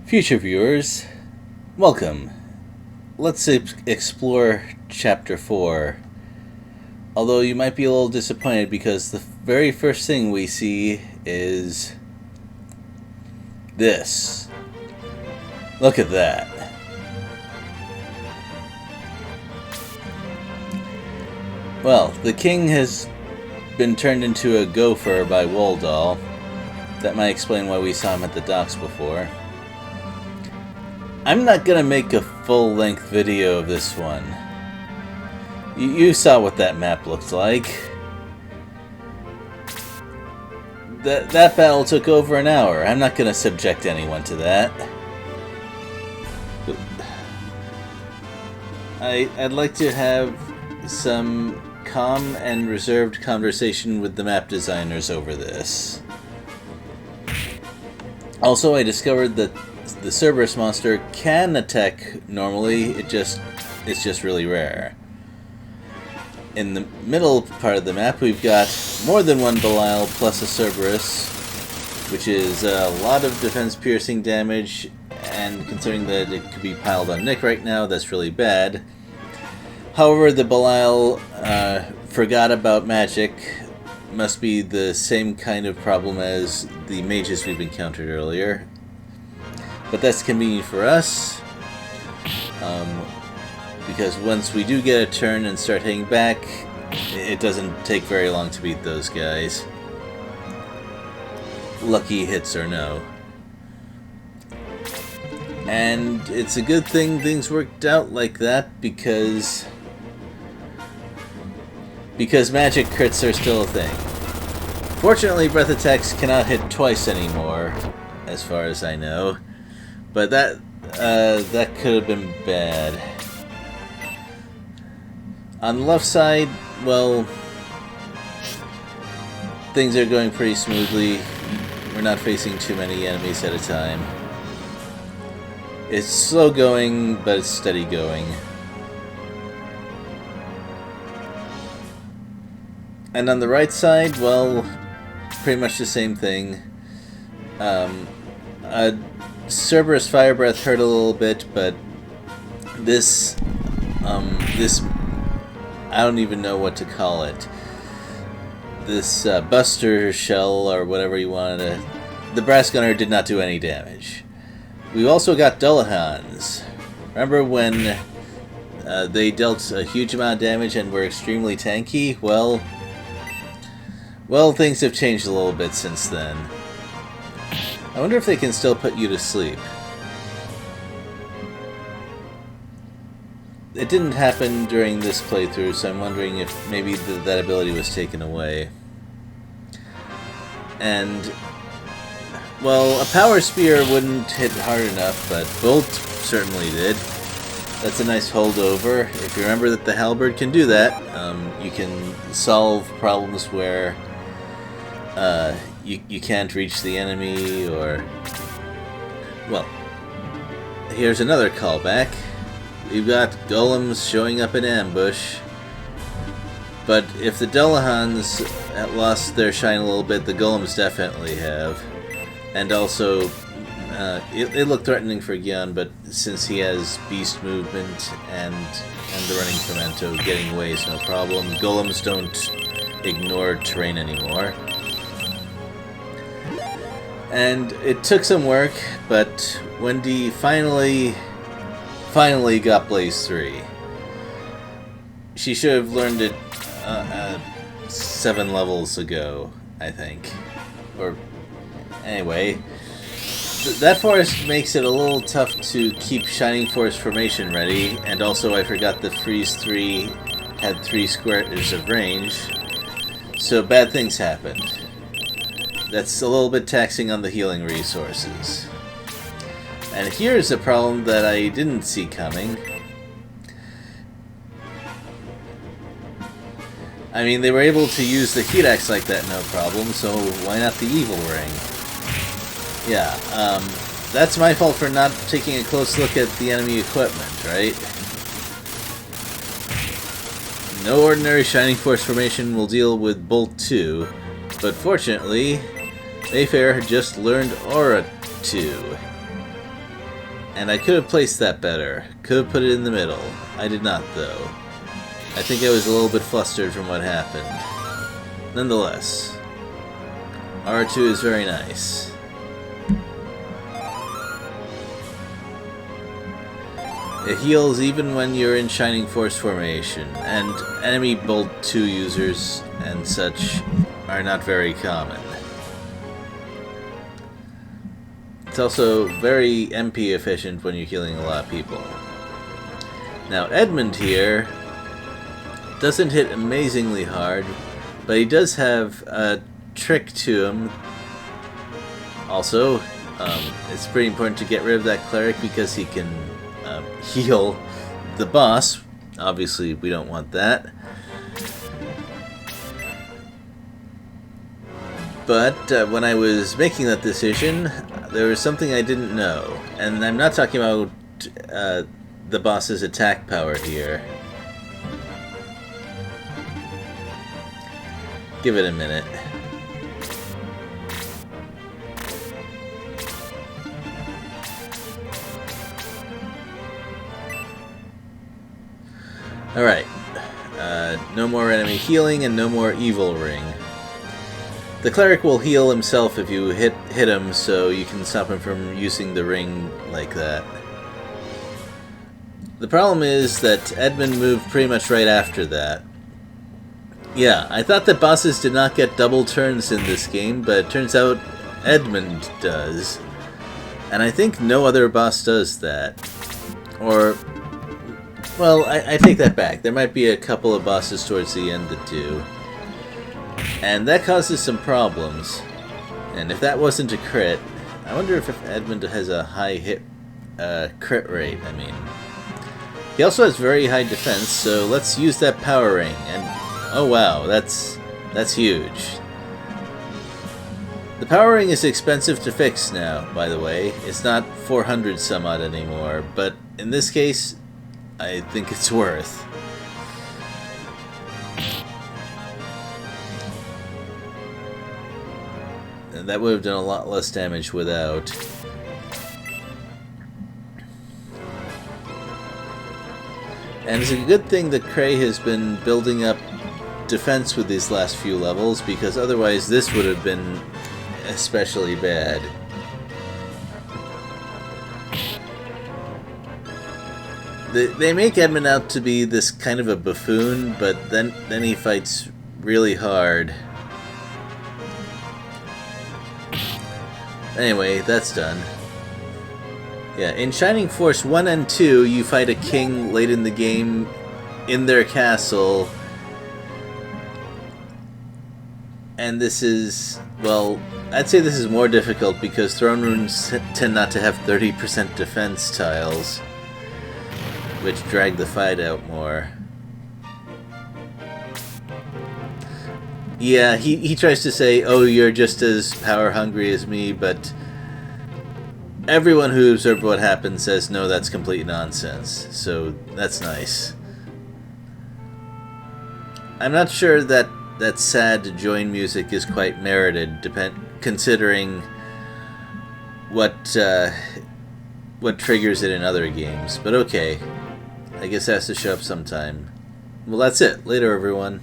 Future viewers, welcome. Let's explore Chapter 4. Although you might be a little disappointed because the very first thing we see is this. Look at that. Well, the king has been turned into a gopher by Woldall. That might explain why we saw him at the docks before. I'm not gonna make a full-length video of this one. You saw what that map looked like. That battle took over an hour. I'm not gonna subject anyone to that. I'd like to have some calm and reserved conversation with the map designers over this. Also, I discovered that the Cerberus monster can attack normally, it's just really rare. In the middle part of the map, we've got more than one Belial plus a Cerberus, which is a lot of defense-piercing damage, and considering that it could be piled on Nick right now, that's really bad. However, the Belial forgot about magic. Must be the same kind of problem as the mages we've encountered earlier. But that's convenient for us, because once we do get a turn and start heading back, it doesn't take very long to beat those guys. Lucky hits or no. And it's a good thing things worked out like that, because magic crits are still a thing. Fortunately, breath attacks cannot hit twice anymore, as far as I know. But that could have been bad. On the left side, well, things are going pretty smoothly. We're not facing too many enemies at a time. It's slow going, but it's steady going. And on the right side, well, pretty much the same thing. Cerberus Fire Breath hurt a little bit, but this I don't even know what to call it. This Buster Shell, or whatever you wanted to... The Brass Gunner did not do any damage. We've also got Dullahans. Remember when they dealt a huge amount of damage and were extremely tanky? Well, things have changed a little bit since then. I wonder if they can still put you to sleep. It didn't happen during this playthrough, so I'm wondering if maybe that ability was taken away. And, well, a Power Spear wouldn't hit hard enough, but Bolt certainly did. That's a nice holdover. If you remember that the Halberd can do that, you can solve problems where you can't reach the enemy, or... Well, here's another callback. We've got golems showing up in ambush. But if the Dullahans lost their shine a little bit, the golems definitely have. And also, it looked threatening for Gyan, but since he has beast movement and the running Femento, getting away is no problem. Golems don't ignore terrain anymore. And it took some work, but Wendy finally got Blaze 3. She should have learned it 7 levels ago, I think. Or, anyway. That forest makes it a little tough to keep Shining Force formation ready, and also I forgot the Freeze 3 had 3 squares of range, so bad things happened. That's a little bit taxing on the healing resources. And here's a problem that I didn't see coming. I mean, they were able to use the Heat Axe like that, no problem, so why not the Evil Ring? Yeah, that's my fault for not taking a close look at the enemy equipment, right? No ordinary Shining Force formation will deal with Bolt 2, but fortunately, Mayfair had just learned Aura 2. And I could have placed that better. Could have put it in the middle. I did not, though. I think I was a little bit flustered from what happened. Nonetheless, R2 is very nice. It heals even when you're in Shining Force formation, and enemy Bolt 2 users and such are not very common. It's also very MP efficient when you're healing a lot of people. Now Edmund here doesn't hit amazingly hard, but he does have a trick to him. Also, it's pretty important to get rid of that cleric because he can heal the boss. Obviously, we don't want that. But when I was making that decision, there was something I didn't know. And I'm not talking about the boss's attack power here. Give it a minute. Alright. No more enemy healing and no more evil ring. The cleric will heal himself if you hit him, so you can stop him from using the ring like that. The problem is that Edmund moved pretty much right after that. Yeah, I thought that bosses did not get double turns in this game, but it turns out Edmund does. And I think no other boss does that. Or, well, I take that back. There might be a couple of bosses towards the end that do. And that causes some problems. And if that wasn't a crit, I wonder if Edmund has a high hit crit rate, I mean. He also has very high defense, so let's use that power ring. And oh wow, that's huge. The power ring is expensive to fix now, by the way. It's not 400 some odd anymore, but in this case, I think it's worth. And that would have done a lot less damage without. And it's a good thing that Cray has been building up defense with these last few levels, because otherwise this would have been especially bad. They make Edmund out to be this kind of a buffoon, but then he fights really hard. Anyway, that's done. Yeah, in Shining Force 1 and 2, you fight a king late in the game in their castle. And this is, well, I'd say this is more difficult because throne rooms tend not to have 30% defense tiles, which drag the fight out more. Yeah, he tries to say, oh, you're just as power hungry as me, but everyone who observed what happened says, no, that's complete nonsense. So, that's nice. I'm not sure that sad join music is quite merited, considering what triggers it in other games. But okay, I guess it has to show up sometime. Well, that's it. Later, everyone.